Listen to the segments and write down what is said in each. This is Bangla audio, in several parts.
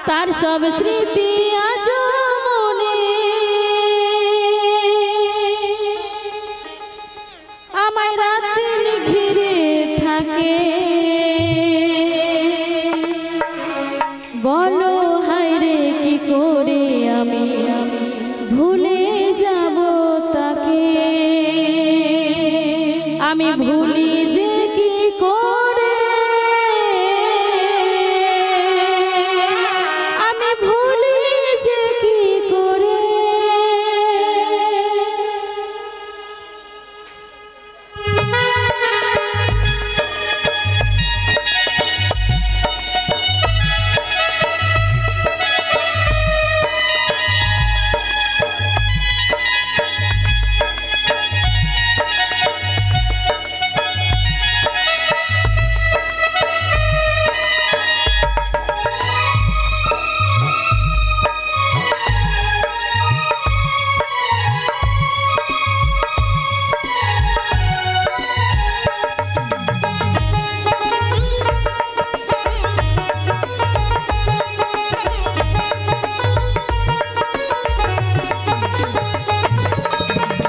তার সব স্মৃতি আজ মনে আমায় রাতের ঘিরে থাকে। বলো হায়রে কি করে আমি ভুলে যাব তাকে। আমি ভুলি যে কি করে, আমি ভুলি যে কি করে।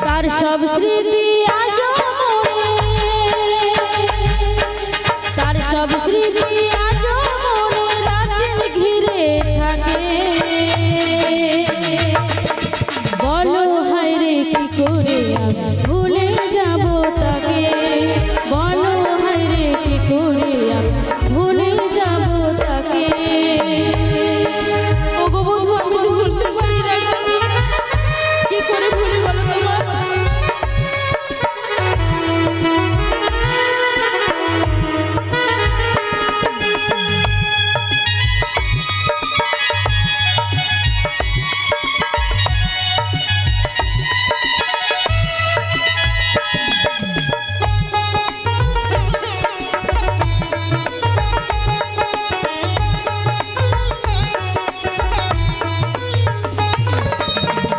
তার সব স্মৃতি আজ মনে, তার সব স্মৃতি আজ মনে রাতের ঘিরে থাকে। বলো হায়রে কি করে আমি ভুলে যাব তাকে। বলো হায়রে কি করে আমি ভুলে যাব তাকে। ওগো বন্ধু আমি ভুলতে পারি না, কি করে ভুলি বলো তোমার।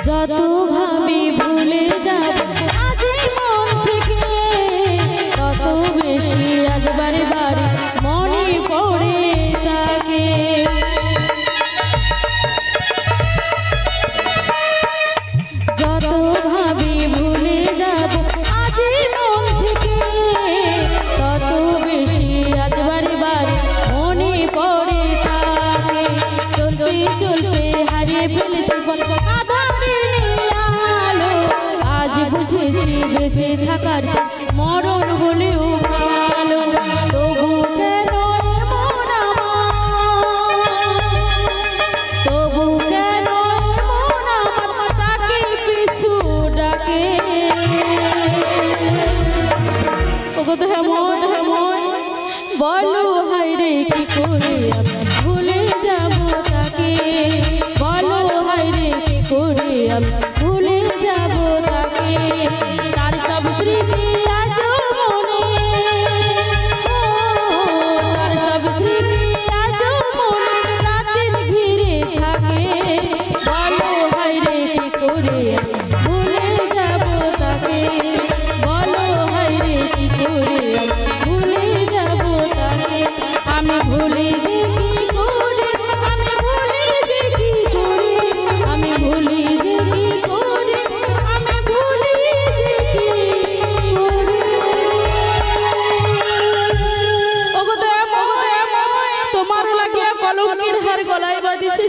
যত ভাবি ভুলে যাব আজই মন থেকে, তত বেশি আজ বারে বারে মনে পড়ে তাকে। যত ভাবি ভুলে যাব আজই মন থেকে, তত বেশি আজ বারে বারে মনে পড়ে তাকে। চলতে চলতে হারিয়ে ফেলেছি আজ বুঝেছি বেঁচে থাকার মরণ বলেও ভালো। তবু কেন এমন আমার, তবু কেন এমন আমার তাকে পিছু ডাকে। ওগো তো হেমন হেমন বলো হায়রে কি করে আমি ভুলে যাব তাকে। বলো হায়রে কি করে আমি ভুলে যাব তাকে। তার সব স্মৃতি আজ মনে, তার সব স্মৃতি আজ মনে রাতের ঘিরে থাকে। বলো হায়রে কি করে আমি ভুলে যাব তাকে। বলো হায়রে কি করে আমি ভুলে যাব তাকে। আমি ভুলে যে কি করে, আমি ভুলে যে কি করে, আমি ভুলি যে কি করে, আমি ভুলি যে কি করে। ওগো তোমারও লাগিয়া কলঙ্কের হার গলায় বাঁধিছি,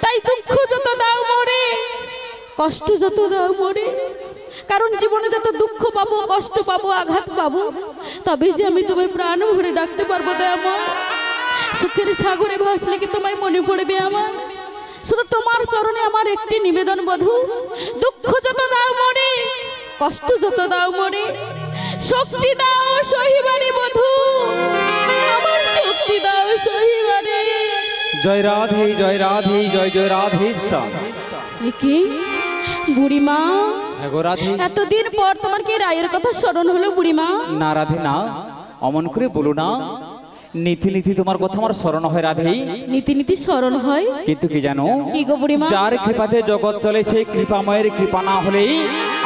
তাই দুঃখ যত দাও মোরে, কষ্ট যত দাও মোরে। কারণ জীবনে যত দুঃখ পাবো, কষ্ট পাবো, আঘাত পাবো, তবে যে আমি তোমায় প্রাণ ভরে ডাকতে পারবো। দয়াময় সুখের সাগরে ভাসলে কি তোমায় মনে পড়বে আমার। শুধু তোমার চরণে আমার একটি নিবেদন বধূ, দুঃখ যত দাও মোরে, কষ্ট যত দাও মোরে, শক্তি দাও সহিবারে বধূ, আমার শক্তি দাও সহিবারে। জয় রাধে জয় রাধে জয় জয় রাধেশ্বর। কি বুড়িমা, এগো রাধে, এতদিন পর তোমার কি রায়ের কথা স্মরণ হলো বুড়িমা? না রাধে না, অমন করে বলো না। নীতি নীতি তোমার কথা আমার স্মরণ হয় রাধে, নীতি নীতি স্মরণ হয়, কিন্তু কি জানো, কি গো বুড়িমা? যার কৃপাতে জগৎ চলে সেই কৃপাময়ের কৃপা না হলেই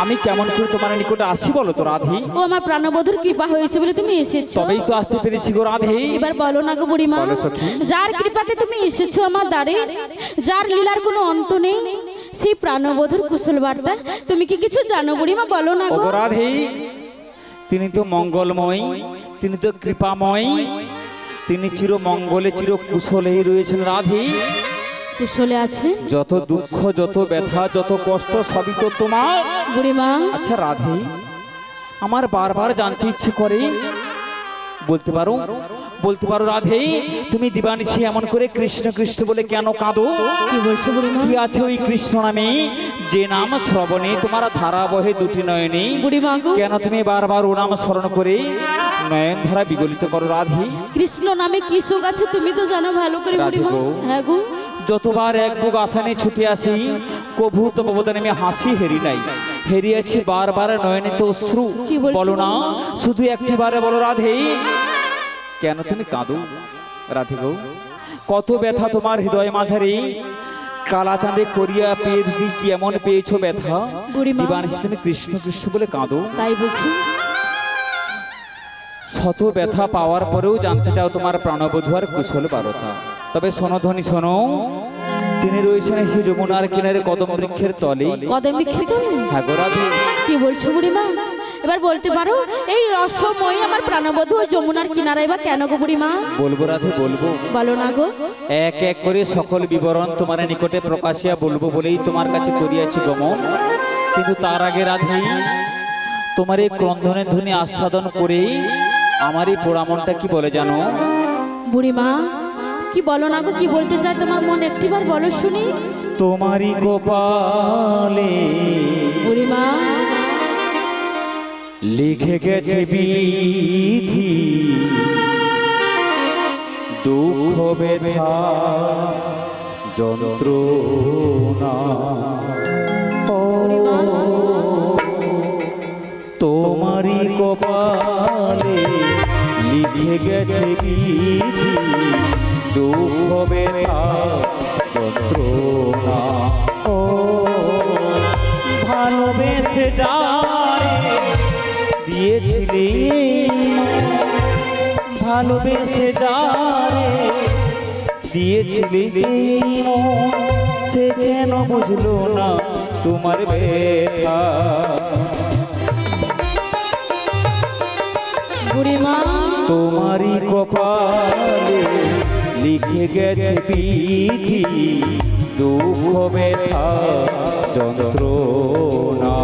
আমি কেমন করে তোমার নিকটে আসি বলো তো রাধে? ও আমার প্রাণবধূর কৃপা হয়েছে বলে তুমি এসেছো, তবেই তো আসতে পেরেছি গো রাধে। এবার বলো না গো বুড়িমা, বলো সখী। যার কৃপাতে তুমি এসেছো আমার দ্বারে, যার লীলার কোনো অন্ত নেই, সেই প্রাণবধূর কুশল বার্তা তুমি কি কিছু জানো বুড়িমা? বলো না ও গো। গো রাধে, তিনি তো মঙ্গলময়, তিনি তো কৃপাময়, তিনি চির মঙ্গলে চির কুশলেই রয়েছেন রাধে। কুশলে আছে যত দুঃখ যত ব্যথা যত কষ্ট সবই তো তোমার। বুড়িমা। আচ্ছা রাধে, আমার বারবার জানতে ইচ্ছে করে, বলতে পারো বলতে পারো রাধে, তুমি দিবানিশি এমন করে কৃষ্ণ কৃষ্ণ বলে কেন কাঁদো? কি বলছো বুড়িমা? কি আছে ওই কৃষ্ণ নামে, যে নাম শ্রবণে তোমার ধারা বহে দুটি নয়নে, বুড়িমা গো, কেন তুমি বারবার ও নাম স্মরণ করে নয়ন ধারা বিগলিত করো রাধে? কৃষ্ণ নামে কি সুখ আছে তুমি তো জানো ভালো করে রাধে বুড়িমা। গো। হ্যাঁ গো, যতবার এক বুক আসানে ছুটে আসি, কভু তবদানে আমি হাসি হেরি নাই, হেরিয়েছি বারবার নয়নে তো অশ্রু। কি বলছো? বলো না, শুধু একটি বারে বলো রাধে, কেন তুমি কাঁদো রাধে গো? কত ব্যথা তোমার হৃদয় মাঝারে, কালা চাঁদে করিয়া পেয়ে দিদি কি এমন পেয়েছো ব্যথা, বুড়িমা। দিবানিশি তুমি কৃষ্ণ কৃষ্ণ বলে কাঁদো? তাই বলছি। শত ব্যথা পাওয়ার পরেও জানতে চাও তোমার প্রাণবধূ আর কুশল বারতা। তবে শোনো ধ্বনি শোনো, তিনি রয়েছেন সেই যমুনার কিনারে কদম বৃক্ষের তলে। কদম বিখ্যাত? হ্যাঁ গো রাধে। কি বলছো বুড়িমা? এবার বলতে পারো এই অসময়ে আমার প্রাণবধূ ওই যমুনার কিনারায় বা কেন গো বুড়িমা? বলবো রাধে বলবো, বলো না গো। এক এক করে সকল বিবরণ তোমার নিকটে প্রকাশিয়া বলবো বলেই তোমার কাছে করিয়াছি গমন। কিন্তু তার আগে রাধে, তোমার এই ক্রন্দনের ধ্বনি আস্বাদন করে আমার এই পোড়ামনটা কি বলে জানো? বুড়িমা কি বলো না গো, কি বলতে চায় তোমার মন একটিবার বলো শুনি। তোমারই কপালে বুড়িমা লিখে গেছে বিধি, দুঃখ ব্যথা যন্ত্রণা, তোমারই কপালে লিখে গেছে বিধি, দুঃখ ব্যথা যন্ত্রণা। ও ভালোবেসে যায় দিয়েছিলি, ভালোবেসে যায় দিয়েছিলি, সে কেন বুঝলো না তোমার ব্যথা? বুড়িমা তোমারই কপালে লিখে গেছে বিধি, দুঃখ ব্যথা যন্ত্রণা।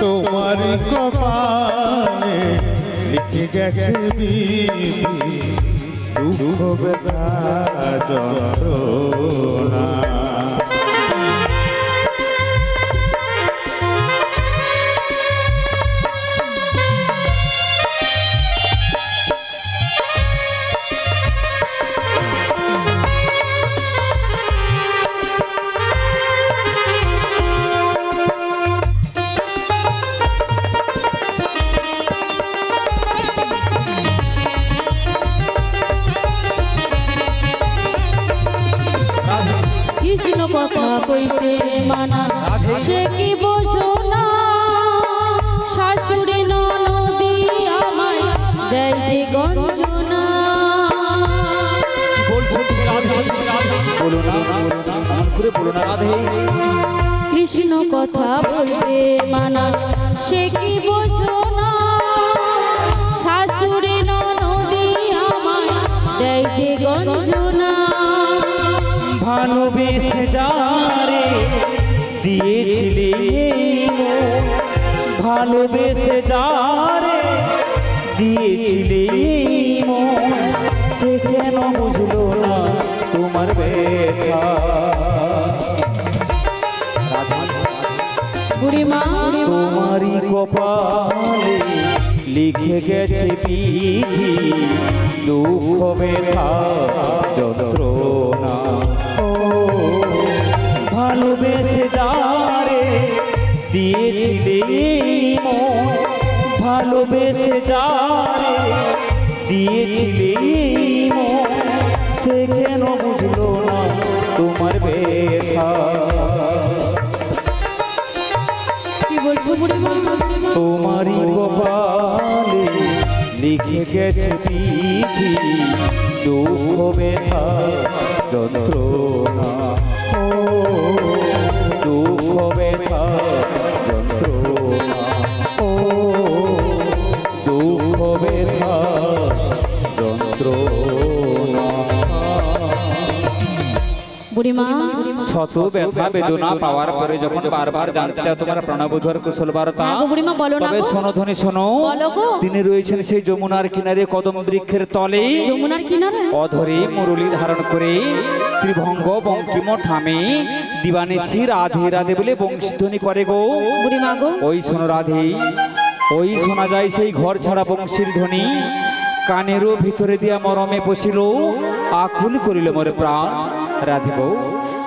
তোমার কপালে লিখে গেছে বিধি, দুঃখ ব্যথা যন্ত্রণা। কৃষ্ণ কথা কইতে মানা, সে কি বোঝো না, শাশুড়ি ননদি আমায় দেয় যে গঞ্জনা। বলছো তুমি রাধে? বলো না, এমন করে বলো না রাধে। কৃষ্ণ কথা বলতে মানা, সে কি বোঝো না, শাশুড়ি ননদি আমায় দেয় যে গঞ্জনা। ভালোবেসে যারে দিয়েছিলি, ভালোবেসে যারে দিয়েছিলি, সে কেন বুঝলো না তোমার ব্যথা? বুড়িমা তোমারই কপালে লিখে গেছে বিধি, দুঃখ ব্যথা যন্ত্রণা। ও ভালোবেসে যারে দিয়েছিলি, ভালোবেসে যারে দিয়েছিলে এই মন, সে কেন বুঝলো না তোমার ব্যথা। কি বলছো বুড়িমা? তোমারই কপালে লিখে গেছে চিঠি, দুঃখ ব্যথা যন্ত্রণা, ও দুঃখ ব্যথা যন্ত্রণা, ও দুঃখ ব্যথা যন্ত্রণা। বুড়িমা শত ব্যথা বেদনা পাওয়ার পরে যখন বারবার জানতে চাও তোমার প্রাণবধূর কুশল বার্তা, হ্যাঁ গো বুড়িমা, বলো না তবে গো। শোনো ধ্বনি শোনো, বলো গো। তিনি রয়েছেন সেই যমুনার কিনারে কদম বৃক্ষের তলে, যমুনার কিনারে অধরে মুরলী ধারণ করে ত্রিভঙ্গ বঙ্কিম ঠামে দিবানিশি রাধে রাধে বলে বংশীধ্বনি করে গো। বুড়িমা গো, ওই শোনো রাধে, ওই শোনা যায় সেই ঘর ছাড়া বংশীর ধ্বনি, কানেরও ভিতরে দিয়া মরমে পশিল, আকুল করিল মোর প্রাণ রাধে গো।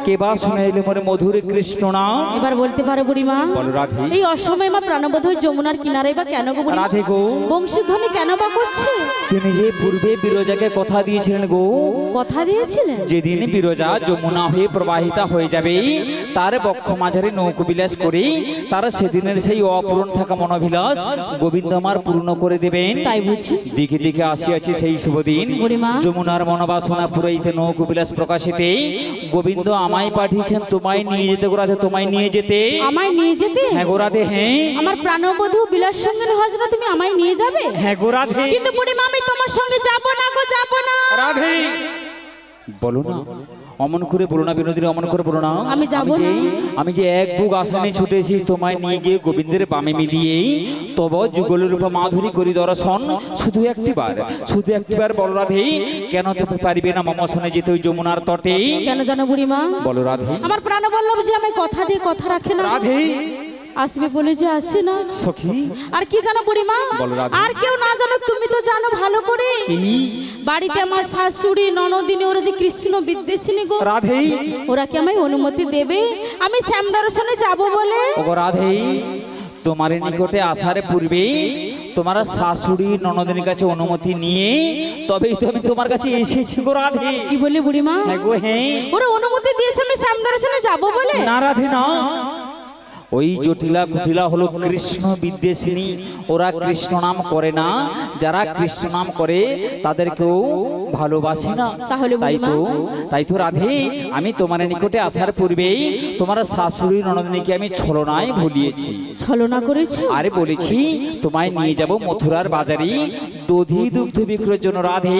কেবা শুনাইলে মোর মধুর কৃষ্ণ নাম। এবার বলতে পারো বুড়িমা, বলো রাধে। এই অসময়ে মা প্রাণবধ হয়ে যমুনার কিনারে বা কেন গো বুড়িমা? রাধে গো, বংশীধ্বনি কেন বা করছে? তিনি যে পূর্বে বিরজাকে কথা দিয়েছিলেন গো, কথা দিয়েছিলেন যেদিন বিরজা যমুনা হয়ে প্রবাহিতা হয়ে যাবে, তার বক্ষ মাঝারে নৌকো বিলাস করে তারা সেদিনের সেই অপূরণ থাকা মনোবিলাস গোবিন্দ আমার পূর্ণ করে দেবেন। তাই বুঝি? দিকে দিকে আসিয়াছে সেই শুভ দিন, বুড়িমা। যমুনার মনোবাসনা পুরাইতে নৌকো বিলাস প্রকাশিতে গোবিন্দ আমায় পাঠিয়েছেন তোমায় নিয়ে যেতে গো রাধে, তোমায় নিয়ে যেতে। আমায় নিয়ে যেতে? হ্যাঁ গো রাধে, হ্যাঁ। আমার প্রাণবধূ বিলাস সঙ্গে হজনা তুমি আমায় নিয়ে যাবে? হ্যাঁ গো রাধে। কিন্তু বুড়িমা আমি তোমার সঙ্গে যাব না গো, যাব না। রাধে বলো না, অমন করে বলো না বিনোদিনী, অমন করে বলো না। আমি যাবো না। আমি যে এক বুক আসানে ছুটেছি তোমায় নিয়ে গিয়ে গোবিন্দের বামে মিলিয়ে তব যুগলের রূপ মাধুরী করি দর্শন, শুধু একটিবার, শুধু একটিবার বলো রাধে, কেন তুমি পারিবে না মম শুনে যেতে ওই যমুনার তটে? কেন জানো বুড়িমা? বলো রাধে। আমার প্রাণবল্লভ যে আমায় কথা দিয়ে কথা রাখে না গো। রাধে আসবে বলে যে আসে না। সখী আর কি জানো বুড়িমা? বলো রাধে। আর কেউ না জানো, তুমি তো জানো ভালো করে। কি? বাড়িতে আমার শাশুড়ি ননদিনী ওরা যে কৃষ্ণ বিদ্বেষিনী গো, রাধে ওরা কি আমায় অনুমতি দেবে আমি শ্যাম দর্শনে যাব বলে? ওগো রাধে, তোমার নিকটে আসার পূর্বে তোমার শাশুড়ি ননদিনীর কাছে অনুমতি নিয়ে তবেই তো আমি তোমার কাছে এসেছি গো রাধে। কি বলে বুড়িমা? হ্যাঁ গো, হ্যাঁ। ওরা অনুমতি দিয়েছে আমি শ্যাম দর্শনে যাব বলে? না রাধে না, ওই জটিলা কুটিলা হলো কৃষ্ণ বিদ্বেষিনী, ওরা কৃষ্ণ নাম করে না, যারা কৃষ্ণ নাম করে তাদেরকেও ভালোবাসি না। তাহলে তাই তো রাধে, আমি তোমার নিকটে আসার পূর্বেই তোমার শাশুড়ি ননদিনীকে আমি ছলনায় ভুলিয়েছি। ছলনা করেছো? আরে বলেছি তোমায় নিয়ে যাব মথুরার বাজারে দধি দুগ্ধ বিক্রয়ের জন্য রাধে।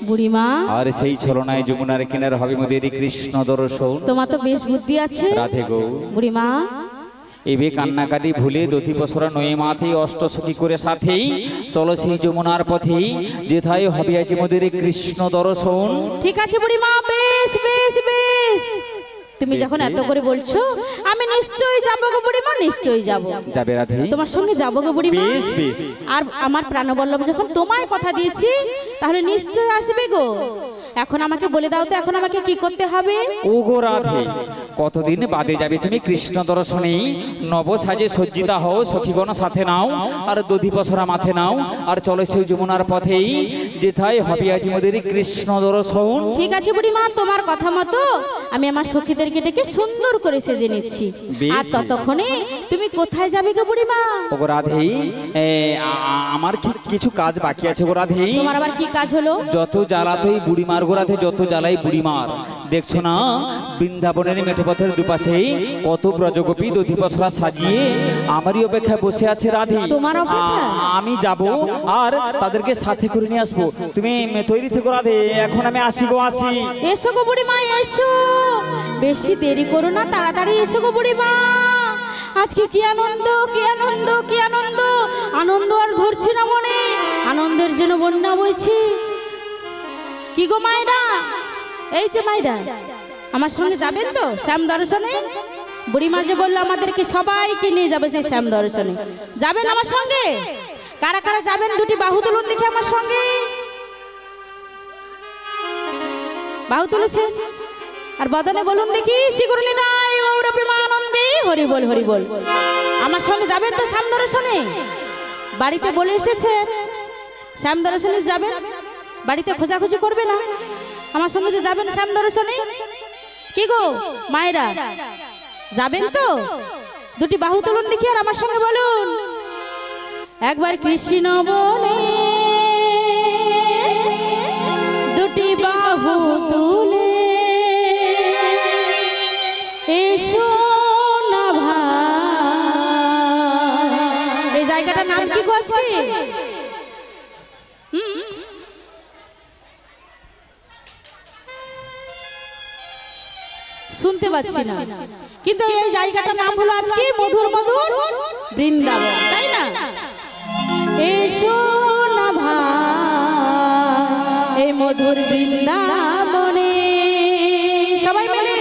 বুড়িমা আর সেই ছলনায় যমুনার কিনারে হবে মোদের কৃষ্ণ দর্শন। তোমার তো বেশ বুদ্ধি আছে রাধে গো। বুড়িমা। এবে কান্নাকাটি ভুলে দধি পসরা নয়ে মাথেই অষ্টসখী করে সাথেই চলো সেই যমুনার পথেই, যেথায় হবে আজ মোদের কৃষ্ণ দর্শন। ঠিক আছে বুড়িমা, বেশ বেশ বেশ। তুমি যখন এত করে বলছো আমি নিশ্চয়ই যাবো গো বুড়িমা, নিশ্চয়ই যাবো। যাবে রাধে? তোমার সঙ্গে যাবো গো বুড়িমা। বেশ বেশ। আর আমার প্রাণবল্লভ যখন তোমায় কথা দিয়েছি তাহলে নিশ্চয়ই আসবে গো। এখন আমাকে বলে দাও তো, এখন আমাকে কি করতে হবে? ও গো রাধে, কতদিন বাদে যাবে তুমি কৃষ্ণ দর্শনে? নব সাজে সজ্জিতা হও, সখীগণ সাথে নাও, আর দধি পসরা মাথে নাও, আর চলো সেই যমুনার পথেই, যেথায় হবে আজ মোদের কৃষ্ণ দর্শন। ঠিক আছে বুড়িমা, তোমার কথা মতো আমি আমার সখীদেরকে ডেকে সুন্দর করে সেজে নিচ্ছি। বেশ, আর ততক্ষণে তুমি কোথায় যাবে গো বুড়িমা? ও গো রাধে, আমার কিছু কাজ বাকি আছে গো রাধে। তোমার আবার কি কাজ হলো? যত জ্বালাতই বুড়িমার গো রাধে, যত জ্বালাই বুড়িমার। দেখছো না বৃন্দাবনের মেঠোপথের দুপাশে কত ব্রজগোপী দধি পসরা সাজিয়ে আমারই অপেক্ষায় বসে আছে রাধে। তোমার অপেক্ষা? আমি যাব আর তাদেরকে সাথে করে নিয়ে আসবো। তুমি তৈরি থেকো রাধে, এখন আমি আসি গো, আসি। এসো গো বুড়িমা, এসো। বেশি দেরি করো না, তাড়াতাড়ি এসো গো বুড়িমা। আজকে কি আনন্দ, কি আনন্দ, কি আনন্দ! আনন্দ আর ধরছি না মনে, আনন্দের জন্য বন্যা বইছি। কি গো মাইরা, এই যে মাইরা, আমার সঙ্গে যাবেন তো শ্যাম দর্শনে? বুড়িমা যে বললো আমাদেরকে সবাইকে নিয়ে যাবে সেই শ্যাম দর্শনে, যাবেন আমার সঙ্গে? কারা কারা যাবেন দুটি বাহু তুলুন দেখি আমার সঙ্গে। বাহু তুলেছে আর বদনে বলুন দেখি, শ্রীগুরু নিতাই গৌর প্রেমানন্দে হরি বল, হরি বল। আমার সঙ্গে যাবেন তো শ্যাম দর্শনে? বাড়িতে বলে এসেছেন শ্যাম দর্শনে যাবেন? বাড়িতে খোঁজাখুঁজি করবে না? আমার সঙ্গে যে যাবেন শ্যাম দর্শনে, কি গো মায়েরা যাবেন তো? দুটি বাহু তুলুন দেখি আর আমার সঙ্গে বলুন একবার কৃষ্ণ বলে, দুটি বাহু তুলে এসো না ভাই। এই জায়গাটার নাম কি গো আজকে? শুনতে পাচ্ছি না, কিন্তু এই জায়গাটার নাম হলো আজকে মধুর মধুর বৃন্দাবন, তাই না? এসো না ভাই এই মধুর বৃন্দাবনে, সবাই মিলে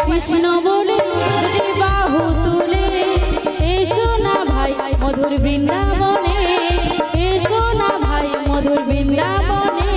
কৃষ্ণ বলে দুটি বাহু তুলে এসো না ভাই মধুর বৃন্দাবনে, এসো না ভাই মধুর বৃন্দাবনে।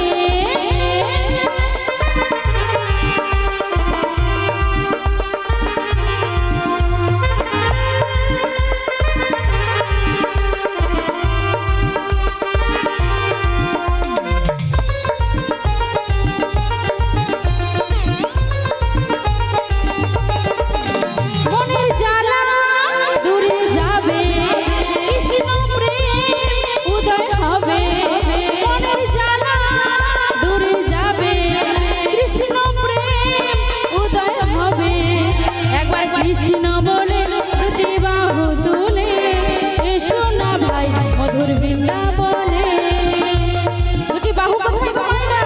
কৃষ্ণ বলে দুটি বাহু তুলে এসো না ভাই মধুর বৃন্দাবনে, দুটি বাহু কোথায় গো মায়েরা?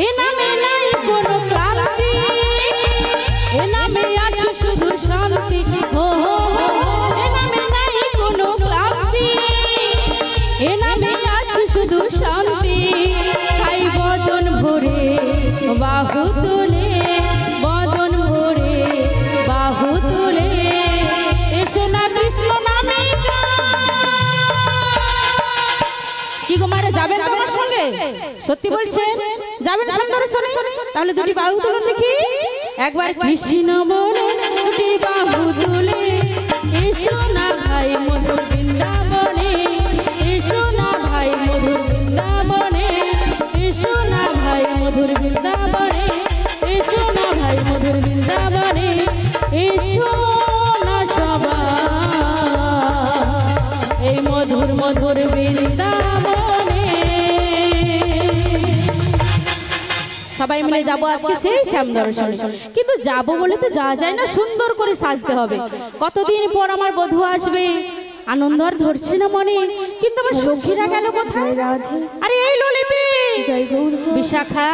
এ নামে নাই কোনো ক্লান্তি, এ নামে আছে শুধু শান্তি, হো হো হো। এ নামে নাই কোনো ক্লান্তি, এ নামে আছে শুধু শান্তি। তাই বদন ভরে বাহু তুলে, বদন ভরে বাহু তুলে এসো না কৃষ্ণ নামে কি গো মারে যাবেন আমার সঙ্গে? সত্যি বলছেন যাবেন শ্যাম দর্শনে? তাহলে দুটি বাহু তুলুন দেখি একবার কৃষ্ণ বলে দুটি বাহু তুলে এসো না ভাই মধুর বৃন্দাবনে, এসো না ভাই মধুর বৃন্দাবনে, এসো না ভাই মধুর বৃন্দাবনে, এসো না ভাই মধুর বৃন্দাবনে, এসো না সবাই এই মধুর মধুর বৃন্দাবনে। সবাই মিলে যাবো আজকে সেই শ্যাম দর্শনে, কিন্তু যাবো বলে তো যাওয়া যায় না, সুন্দর করে সাজতে হবে। কতদিন পর আমার বধূ আসবে, আনন্দ আর ধরছে না মনে, কিন্তু আমার সখীরা গেল কোথায়? আরে এই ললিতে, বিশাখা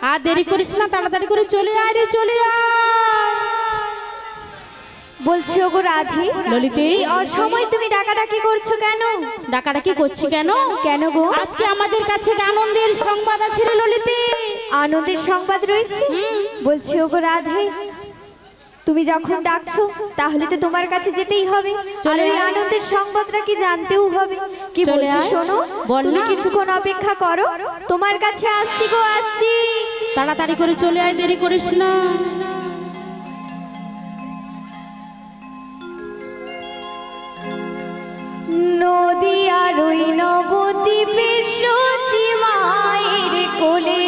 আর দেরি করিস না, তাড়াতাড়ি করে চলে আয় রে, চলে আয়। বলছি ওগো রাধে, ললিতে এই অসময় তুমি ডাকাডাকি করছো কেন? ডাকাডাকি করছি কেন? কেন গো? আজকে আমাদের কাছে আনন্দের সংবাদ আছে রে ললিতে। আনন্দের সংবাদ রয়েছে? বলছি ওগো রাধে, তুমি যখন ডাকছো তাহলে তো তোমার কাছে যেতেই হবে, আর এই আনন্দের সংবাদটা কি জানতেও হবে। কি চলে বলছি আয়। শোনো, বল তুমি না। কিছুক্ষণ অপেক্ষা করো, তোমার কাছে আসছি গো, আসছি। তাড়াতাড়ি করে চলে আয়, দেরি করিস না। নদিয়ার ওই নবদ্বীপের সচি মায়ের কোলে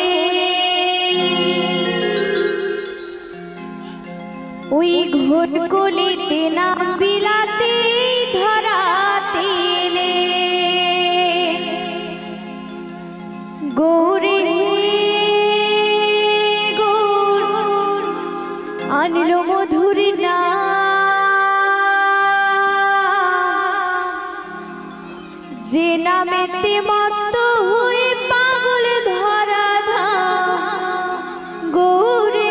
ওই ঘট কোলেতে নাম বিলাতে ধরাতে এলে গৌরে গৌর আনলো মধুর নাম, যে নামেতে মত্ত হয়ে পাগল ধরা ধাম গৌরে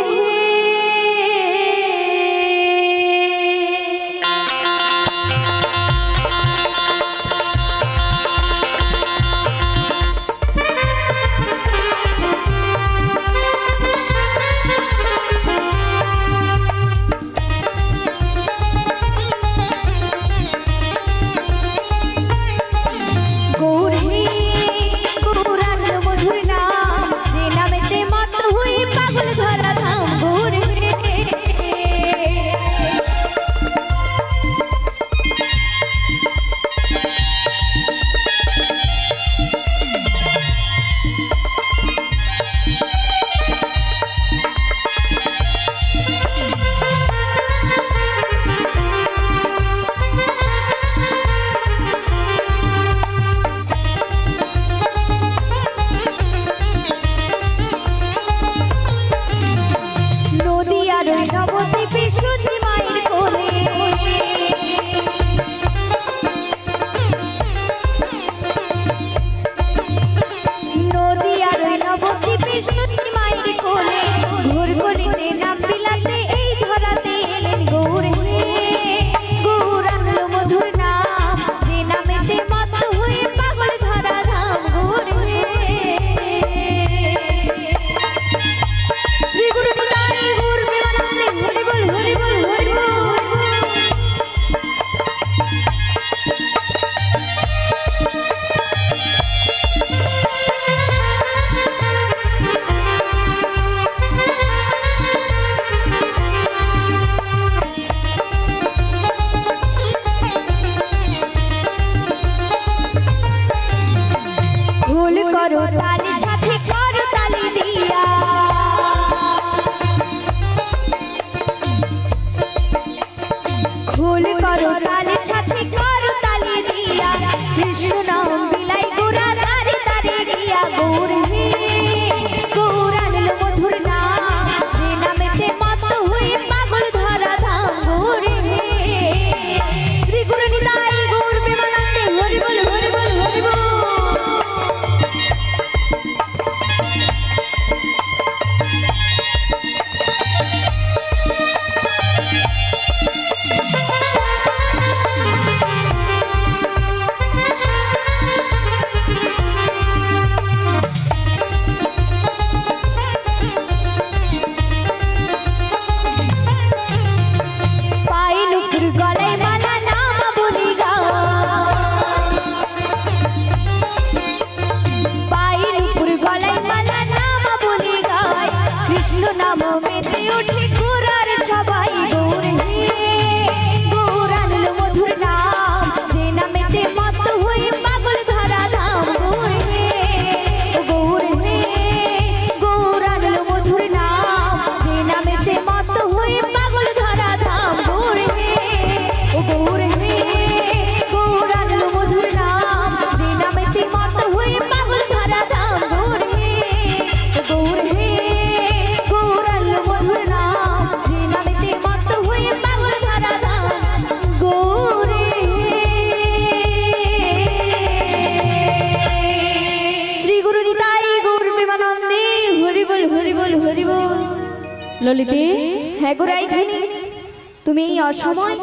ললিতে হ্যাঁ গো রাইধুনি, তুমি এই অসময়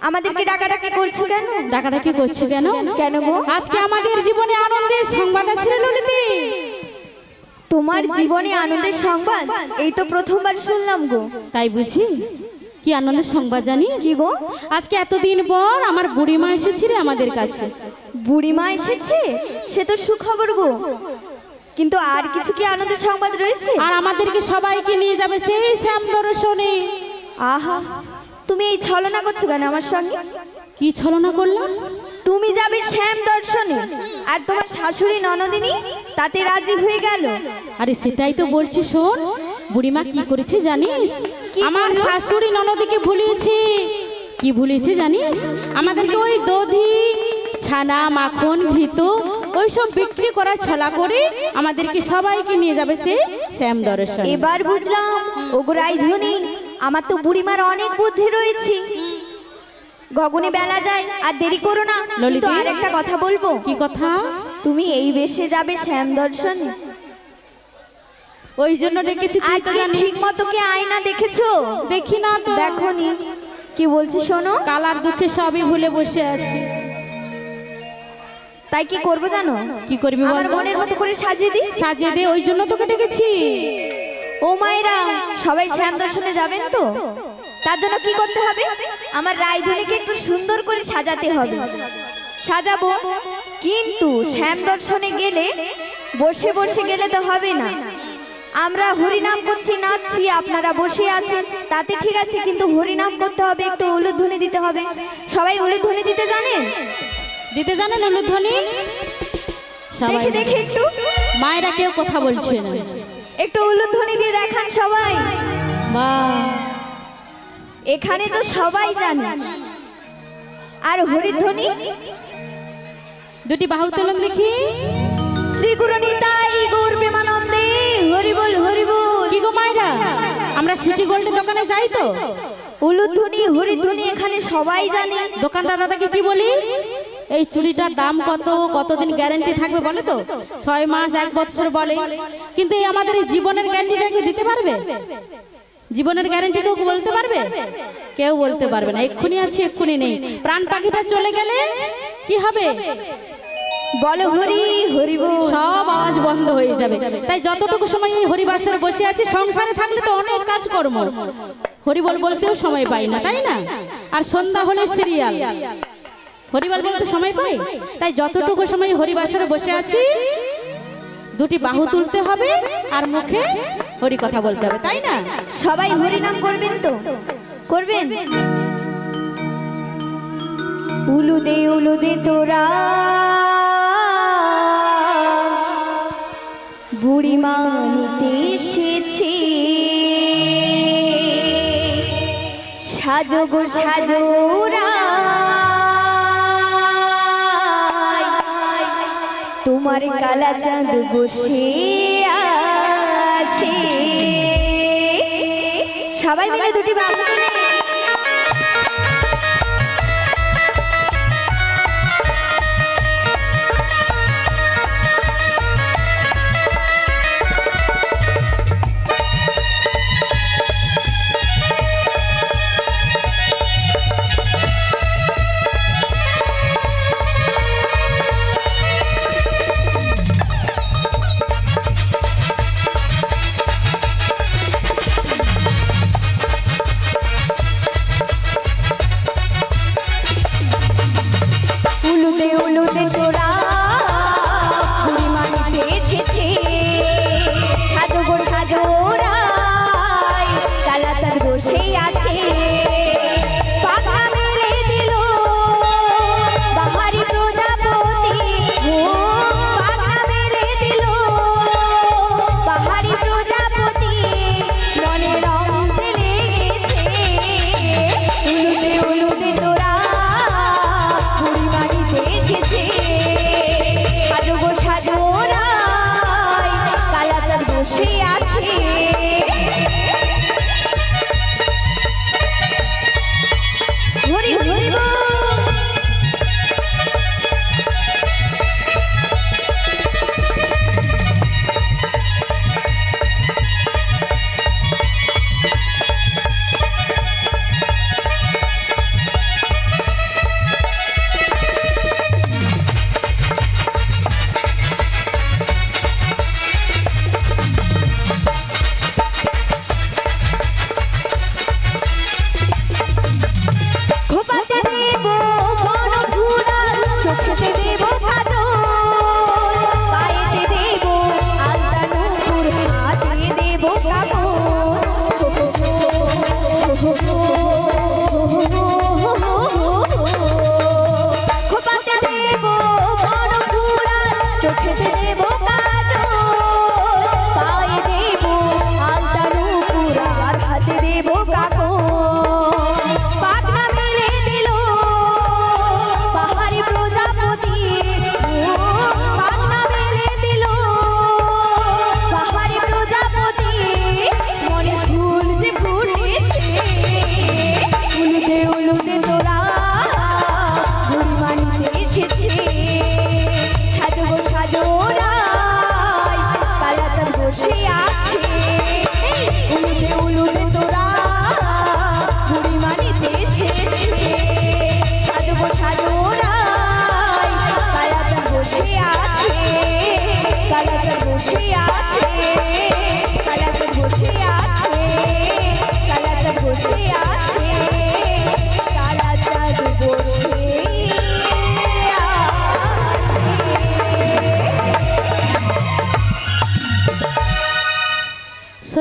আমাদেরকে ডাকাডাকি করছো কেন? ডাকাডাকি করছি কেন? কেন গো? আজকে আমাদের জীবনে আনন্দের সংবাদ আছে রে ললিতে। তোমার জীবনে আনন্দের সংবাদ এই তো প্রথমবার শুনলাম গো। তাই বুঝি? কি আনন্দের সংবাদ জানিস? কি গো? আজকে এতদিন পর আমার বুড়িমা এসেছে রে আমাদের কাছে। বুড়িমা এসেছে? সে তো সুখবর গো, কিন্তু আর কিছু কি আনন্দের সংবাদ রয়েছে? আর আমাদেরকে সবাইকে নিয়ে যাবে সেই শ্যাম দর্শনে। আহা, তুমি এই ছলনা করছো কেন আমার সঙ্গে? কি ছলনা করলাম? তুমি যাবে শ্যাম দর্শনে আর তোমার শাশুড়ি ননদিনী তাতে রাজি হয়ে গেল। আরে সেটাই তো বলছি, শোন বুড়িমা কি করেছে জানিস? কি আমার করলো? শাশুড়ি ননদকে ভুলিয়েছে। কি ভুলিয়েছে জানিস? আমাদেরকে ওই দধি, ছানা, মাখন, ঘৃত ওইসব বিক্রি করার ছলা করে আমাদেরকে সবাইকে নিয়ে যাবে সে শ্যাম দর্শন। এবার বুঝলাম ওগো রাইধুনি, আমার তো বুড়িমার অনেক বুদ্ধি রয়েছে। গগনে বেলা যায়, আর দেরি করো না। কিন্তু ললিতা, আর একটা কথা বলবো। কি কথা? তুমি এই বেশে যাবে শ্যাম দর্শনে? ওই জন্য ডেকেছি, তুই তো আজকে জানিস। ঠিক মতো কি আয়না দেখেছো? দেখি না তো। দেখোনি? কি বলছি শোনো। কালার দুঃখে সবই ভুলে বসে আছি। তাই কি করবো জানো? কি করবি আমার বলতো? মনের মতো করে সাজিয়ে দিই। সাজিয়ে দে, ওই জন্য তোকে ডেকেছি। ও মায়েরা, সবাই শ্যাম দর্শনে যাবেন তো? তার জন্য কি করতে হবে? আমার রাইধুনিকে একটু সুন্দর করে সাজাতে হবে। সাজাবো, কিন্তু শ্যাম দর্শনে গেলে বসে বসে গেলে তো হবে না। আমরা হরিনাম করছি, নাচছি, আপনারা বসে আছেন, তাতে ঠিক আছে, কিন্তু হরিনাম করতে হবে, একটু উলুধ্বনি দিতে হবে। সবাই উলুধ্বনি দিতে জানেন? দিতে জানেন উলুধ্বনি? সবাই দেখি দেখি একটু, মায়েরা কেউ কথা বলছে না। একটু উলুধ্বনি দিয়ে দেখান সবাই। বাহ, এখানে তো সবাই জানে। আর হরিধ্বনি? দুটি বাহু তোলন দেখি। শ্রী গুরু নিতাই গৌর প্রেমানন্দে হরি বল হরি বল। কি গো মায়েরা, আমরা সিটি গোল্ডের দোকানে যাই তো? উলুধ্বনি হরিধ্বনি এখানে সবাই জানে। দোকানদার দাদাকে কি বলি, এই চুড়িটার দাম কত, কতদিন গ্যারান্টি থাকবে বলে তো? 6 মাস, 1 বছর বলে, কিন্তু এই আমাদের এই জীবনের গ্যারান্টিটা কি দিতে পারবে? জীবনের গ্যারান্টি কেউ বলতে পারবে? কেউ বলতে পারবে না। এক্ষুনি আছে, এক্ষুনি নেই। প্রাণ পাখিটা চলে গেলে কি হবে? বলো হরি হরি বল। সব আওয়াজ বন্ধ হয়ে যাবে। তাই যতটুকু সময় এই হরিবাসরে বসে আছি, সংসারে থাকলে তো অনেক কাজ কর্ম, হরিবল বলতেও সময় পাই না, তাই না? আর সন্ধ্যা হলে সিরিয়াল, হরিবল বলতে সময় পাই? তাই যতটুকু সময় হরিবাসরে বসে আছি, দুটি বাহু তুলতে হবে আর মুখে হরি কথা বলতে হবে, তাই না? সবাই হরিনাম করবেন তো? করবেন? উলুদে তোরা বুড়িমা নিতে এসেছে। সাজো গো সাজো রাই, তোমার কালা চাঁদ বসে আছে। সবাই মিলে দুটি বাহু তুলে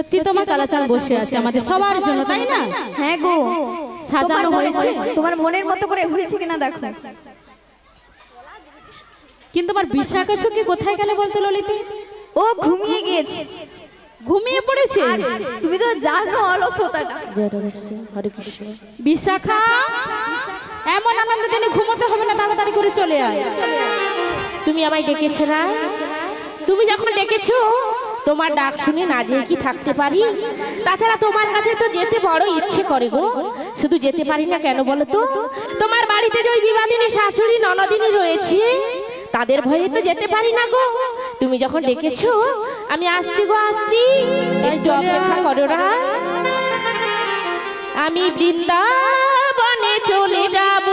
সত্যি তোমার কালাচাঁদ বসে আছে আমাদের সবার জন্য, তাই না? হ্যাঁ গো, সাজানো হয়েছে। তোমার মনের মতো করে হয়েছে কিনা দেখো। কিন্তু আমার বিশাখা সখী কোথায় গেলে বলতে ললিতে? ও ঘুমিয়ে গিয়েছে। ঘুমিয়ে পড়েছে? আর তুমি তো জানো অলসতাটা। বিশাখা, এমন আনন্দ দিনে ঘুমোতে হবে না, তাড়াতাড়ি করে চলে আয়। তুমি আমায় ডেকেছো না? তুমি যখন ডেকেছো তোমার ডাক শুনে না যেয়ে কি থাকতে পারি? তাছাড়া তোমার কাছে তো যেতে বড় ইচ্ছে করে গো, শুধু যেতে পারি না কেন বলো তো? তোমার বাড়িতে যে ওই বিবাদিনী শাশুড়ি ননদিনী রয়েছে তাদের ভয়ে তো যেতে পারি না গো। তুমি যখন ডেকেছো আমি আসছি গো, আসছি, একটু অপেক্ষা করো না। আমি বৃন্দাবনে চলে যাব,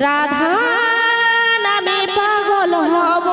রাধা নামে পাগল হব।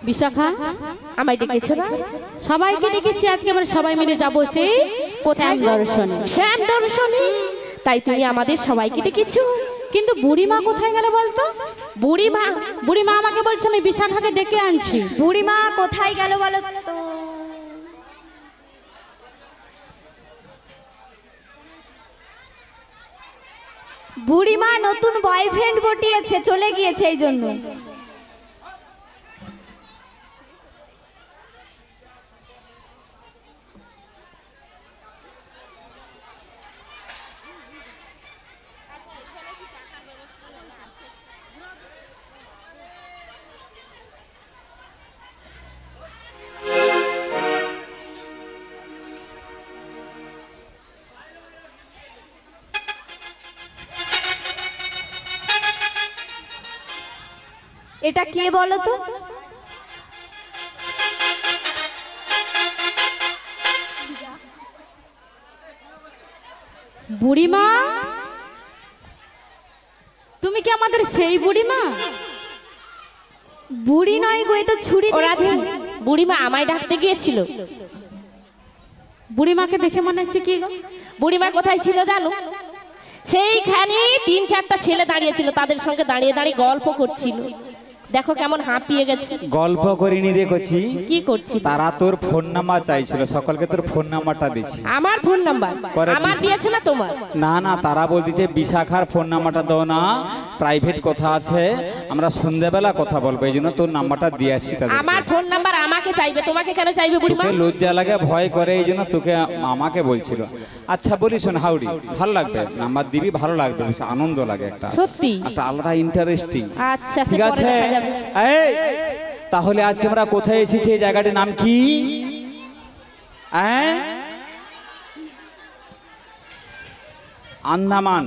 বিশাখা, আমায় ডেকেছো না? সবাইকে ডেকেছি, আজকে আমরা সবাই মিলে যাবো সেই শ্যাম দর্শনে। শ্যাম দর্শনে? তাই তুমি আমাদের সবাইকে ডেকেছো? কিন্তু বুড়িমা কোথায় গেল বলতো? বুড়িমা? বুড়িমা আমাকে বলছে আমি বিশাখাকে ডেকে আনছি। বুড়িমা কোথায় গেল বলো তো? বুড়িমা নতুন বয়ফ্রেন্ড পটিয়েছে, চলে গিয়েছে এই জন্য। এটা কে বলো তো? বুড়িমা, তুমি কি আমাদের সেই বুড়িমা? বুড়ি নয় গো, এ তো ছুরি ও দেখছি। রাধি, বুড়িমা আমায় ডাকতে গিয়েছিল। বুড়িমাকে দেখে মনে হচ্ছে কি গো? বুড়িমা কোথায় ছিল জানো? সেইখানে 3-4টা ছেলে দাঁড়িয়েছিল, তাদের সঙ্গে দাঁড়িয়ে দাঁড়িয়ে গল্প করছিল। দেখো কেমন হাঁপিয়ে গেছে। গল্প করিনি রে কচি, কি করছিল? তারা তোর ফোন নাম্বার চাইছিল, সকলকে তোর ফোন নাম্বারটা দিচ্ছি। আমার ফোন নাম্বার? করে আমার দিছি। দিয়েছে না তোমার? না না, তারা বলতেছে বিশাখার ফোন নাম্বারটা দাও না, প্রাইভেট কথা আছে, আমরা সন্ধ্যাবেলা কথা বলবো, এই জন্য তোর নাম্বারটা দিয়ে আসছি তাদের। আমার ফোন নাম্বার আমাকে চাইবে, তোমাকে কেন চাইবে বুড়িমা? তোকে লজ্জা লাগে, ভয় করে, এই জন্য তোকে আমাকে বলছিল। আচ্ছা বলি শোন হাউডি, ভালো লাগবে নাম্বার দিবি, ভালো লাগবে, বেশ আনন্দ লাগে, একটা সত্যি? একটা আলাদা ইন্টারেস্টিং। আচ্ছা, সে ঠিক পরে আছে। দেখা যাবে। এই, তাহলে আজকে আমরা কোথায় এসেছি, এই জায়গাটির নাম কি? আন্দামান।